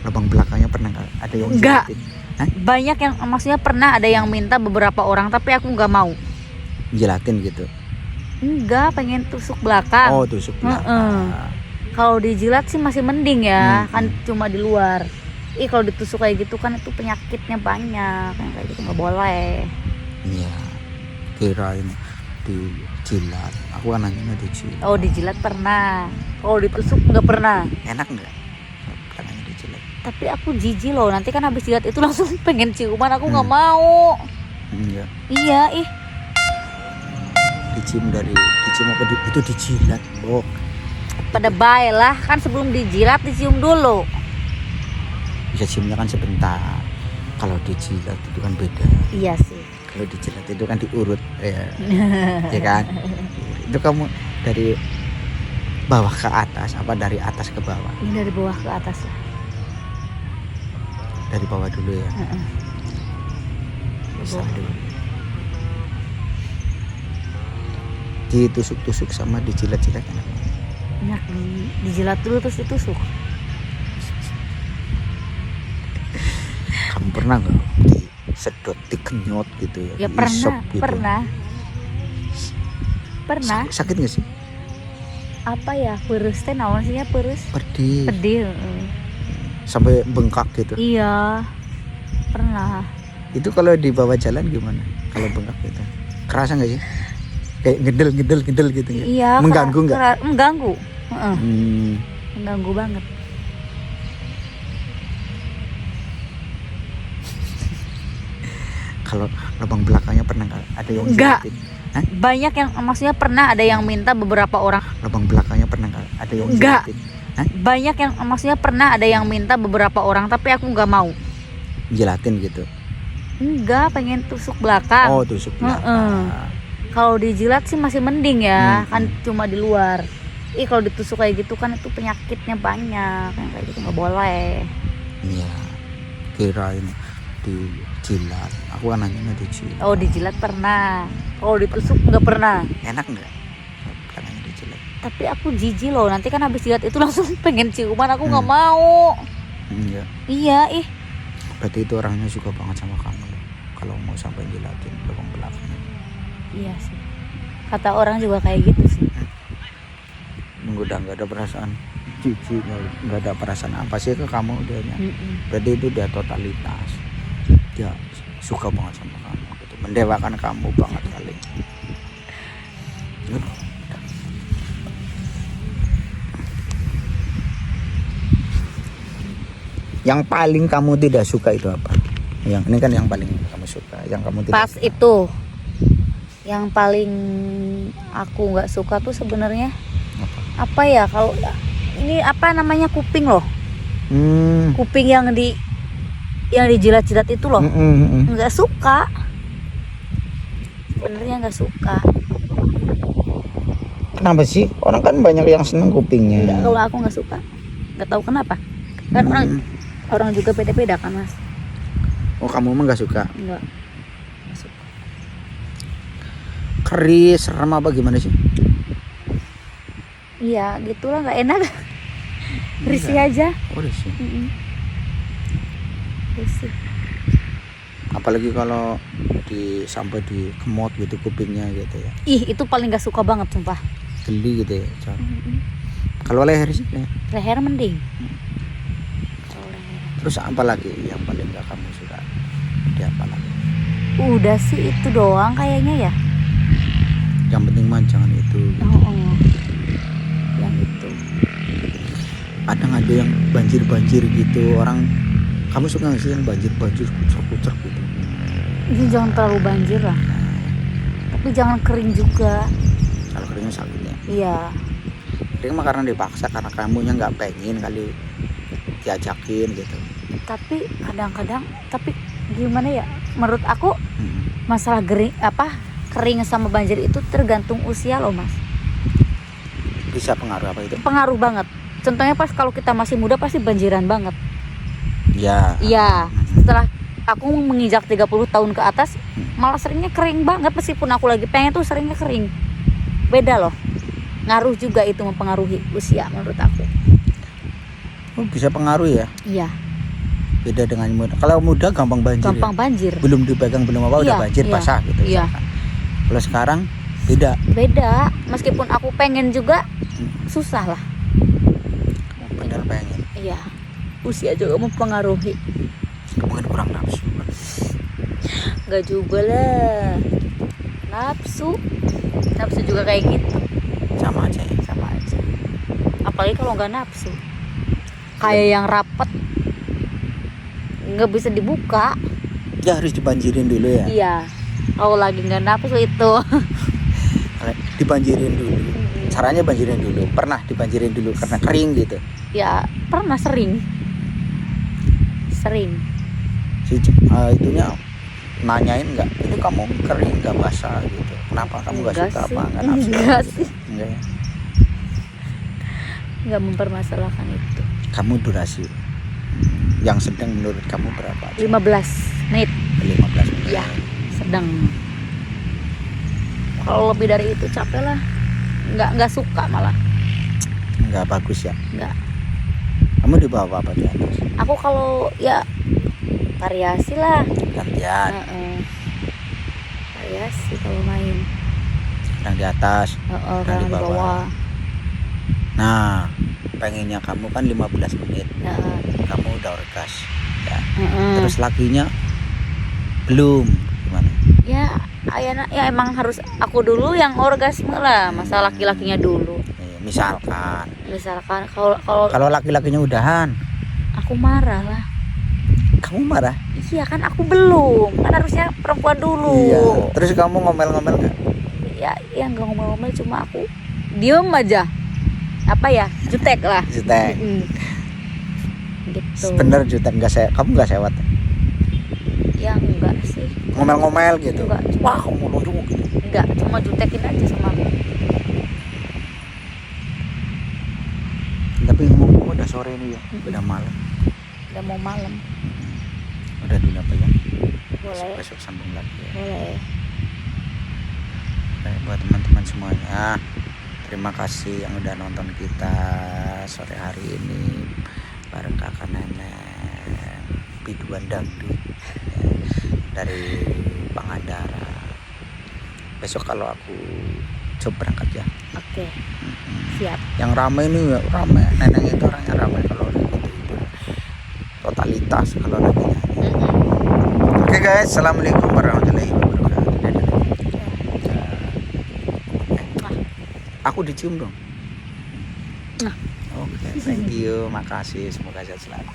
lubang belakangnya pernah nggak ada yang Enggak. jilatin? Hah? Banyak yang maksudnya pernah ada yang minta beberapa orang tapi aku nggak mau. Jilatin gitu. Enggak, pengen tusuk belakang. Oh, tusuk belakang. Kalau dijilat sih masih mending ya, kan Hmm. cuma di luar. Kalau ditusuk kayak gitu kan itu penyakitnya banyak, yang kayak gitu nggak boleh. Iya. Kirain dijilat. Aku kan nanya dijilat. Oh, dijilat pernah. Kalau ditusuk nggak pernah. Enak nggak? Belakangnya dijilat. Tapi aku jijik loh, nanti kan habis jilat itu langsung pengen ciuman, aku nggak mau. Iya. Iya, Dicium apa itu dijilat, Bok. pada baik lah, kan sebelum dijilat dicium dulu. Bisa ciumnya kan sebentar. Kalau dijilat itu kan beda. Iya sih. Kalau dijilat itu kan diurut, ya, ya kan? Itu kamu dari bawah ke atas apa dari atas ke bawah? Ini dari bawah ke atas lah. Dari bawah dulu ya. Bisa Bawah. dulu. Ditusuk-tusuk sama dijilat-jilat enak. Enak nih, dijilat dulu terus ditusuk. Kamu pernah nggak disedot, dikenyot gitu ya? Ya pernah, diisep gitu? pernah. Sakit nggak sih? Apa ya, perus teh naon sih ya, perus Pedih. pedih. Sampai bengkak gitu. Iya, pernah. Itu kalau di bawah jalan gimana? Kalau bengkak gitu, kerasa nggak sih? Kayak ngedel gitu nggak? Iya, Mengganggu nggak? mengganggu. Hmm. Mengganggu banget. Kalau lubang belakangnya pernah nggak ada yang Enggak. jilatin? Hah? Banyak yang maksudnya pernah ada yang minta beberapa orang. Lubang belakangnya pernah nggak ada yang Enggak. jilatin? Hah? Banyak yang maksudnya pernah ada yang minta beberapa orang tapi aku nggak mau. Jilatin gitu. Enggak, pengen tusuk belakang. Oh, tusuk belakang. Kalau dijilat sih masih mending ya, kan Hmm. cuma di luar. Kalau ditusuk kayak gitu kan itu penyakitnya banyak, yang kayak gitu nggak boleh. Iya. Kirain dijilat. Aku kan nanya dijilat. Oh, dijilat pernah. Kalau ditusuk nggak pernah. Enak nggak? Belakangnya dijilat. Tapi aku jijik loh, nanti kan habis jilat itu langsung pengen ciuman, aku nggak mau. Iya. Iya, Berarti itu orangnya suka banget sama kamu loh. Kalau mau sampai jilatin lubang belakangnya. Iya sih. Kata orang juga kayak gitu sih. Udah nggak ada perasaan cici, nggak ada perasaan apa sih ke kamu dianya. Berarti itu dia totalitas. Dia suka banget sama kamu gitu. Mendewakan kamu banget kali. Yang paling kamu tidak suka itu apa? Yang ini kan yang paling kamu suka, yang kamu tidak Pas suka. itu yang paling aku nggak suka tuh sebenarnya apa ya, kalau ini apa namanya, kuping loh. Kuping yang dijilat-jilat itu loh. Nggak suka. Sebenarnya nggak suka. Kenapa sih? Orang kan banyak yang seneng kupingnya. Nggak, kalau aku nggak suka. Nggak tahu kenapa. Kan orang juga beda-beda kan, Mas. Oh, kamu mah nggak suka? Nggak. Keris, serem apa gimana sih? Iya, gitulah, nggak enak. Risih aja. Oh, risih. Risih. Apalagi kalau sampai di kemot gitu kupingnya gitu ya. Itu paling nggak suka banget, sumpah. Geli gitu ya. Kalau leher sih, leher. Leher mending. Kalau leher. Terus apa lagi yang paling nggak kamu suka? Dia apa lagi? Udah sih itu doang kayaknya ya. Yang penting mah jangan itu. Gitu. Yang itu. Kadang ada yang banjir gitu orang. Kamu suka nggak sih yang banjir kucer gitu? Ini jangan terlalu banjir lah. Tapi jangan kering juga. Kalau keringnya sakit ya. Iya. Kering mah karena dipaksa, karena kamunya nggak pengen kali diajakin gitu. Tapi kadang-kadang, tapi gimana ya? Menurut aku masalah kering sama banjir itu tergantung usia loh, Mas. Bisa pengaruh apa itu? Pengaruh banget. Contohnya pas kalau kita masih muda pasti banjiran banget. Ya. Iya. Setelah aku menginjak 30 tahun ke atas, malah seringnya kering banget, meskipun aku lagi pengen tuh seringnya kering. Beda loh. Ngaruh juga, itu mempengaruhi usia menurut aku. Oh, bisa pengaruh ya? Iya. Beda dengan muda. Kalau muda gampang banjir. gampang banjir. Belum dipegang belum apa udah Iya, banjir iya, basah gitu. iya. misalkan. Kalau sekarang beda. Beda, meskipun aku pengen juga susah lah. Bener pengen. Iya, usia juga mempengaruhi. Mungkin kurang nafsu. Nggak juga lah, nafsu juga kayak gitu, Sama aja ya. sama aja. Apalagi kalau nggak nafsu, kayak yang rapat nggak bisa dibuka. Ya harus dibanjirin dulu ya. Iya, kalau lagi nggak nafsu itu. Dibanjirin dulu. Caranya banjirin dulu. Pernah dibanjirin dulu karena kering gitu. Ya pernah sering. Si itunya nanyain nggak, itu kamu kering nggak basah gitu, kenapa kamu nggak suka sih. apa nggak nafsu? Enggak sih, Enggak ya? nggak mempermasalahkan itu. Kamu durasi yang sedang menurut kamu berapa? 15 menit 15 menit. ya, sedang. Kalau lebih dari itu capek lah, nggak suka malah. Nggak bagus ya. Nggak. Kamu di bawah apa di atas? Aku kalau ya variasi lah. Gantian. Variasi kalau main. Kadang di atas, Kadang di bawah. Nah, pengennya kamu kan 15 menit. Kamu udah orgas. Ya. Terus lakinya belum, gimana? Ya emang harus aku dulu yang orgasme lah, masa laki-lakinya dulu. Misalkan Kalau laki-lakinya udahan, aku marah lah. kamu marah? Iya kan aku belum, kan harusnya perempuan dulu. Iya. Terus kamu ngomel-ngomel nggak? Ya nggak ngomel-ngomel, cuma aku diem aja. Apa ya, jutek lah. Jutek. Gitu. Bener jutek, kamu nggak sewat? Ya enggak sih. Ngomel-ngomel gitu. Enggak. Wah kamu lucu gitu. Enggak, cuma jutekin aja sama aku. Tapi ngomong udah sore nih ya, udah malam. Udah mau malam. Udah dulu apa ya? Boleh. Besok sambung lagi ya. Boleh. Baik, buat teman-teman semuanya, terima kasih yang udah nonton kita sore hari ini bareng kakak nenek biduan dangdut ya, dari Pangandaran. Besok kalau aku coba berangkat ya. Oke. Siap. Yang ramai ini ya, ramai. Neneng itu orangnya ramai kalau gitu. Totalitas kalau lagi nyanyi. Oke guys, assalamualaikum warahmatullahi wabarakatuh. Aku dicium dong. Oke, thank you, makasih, semoga sehat selalu.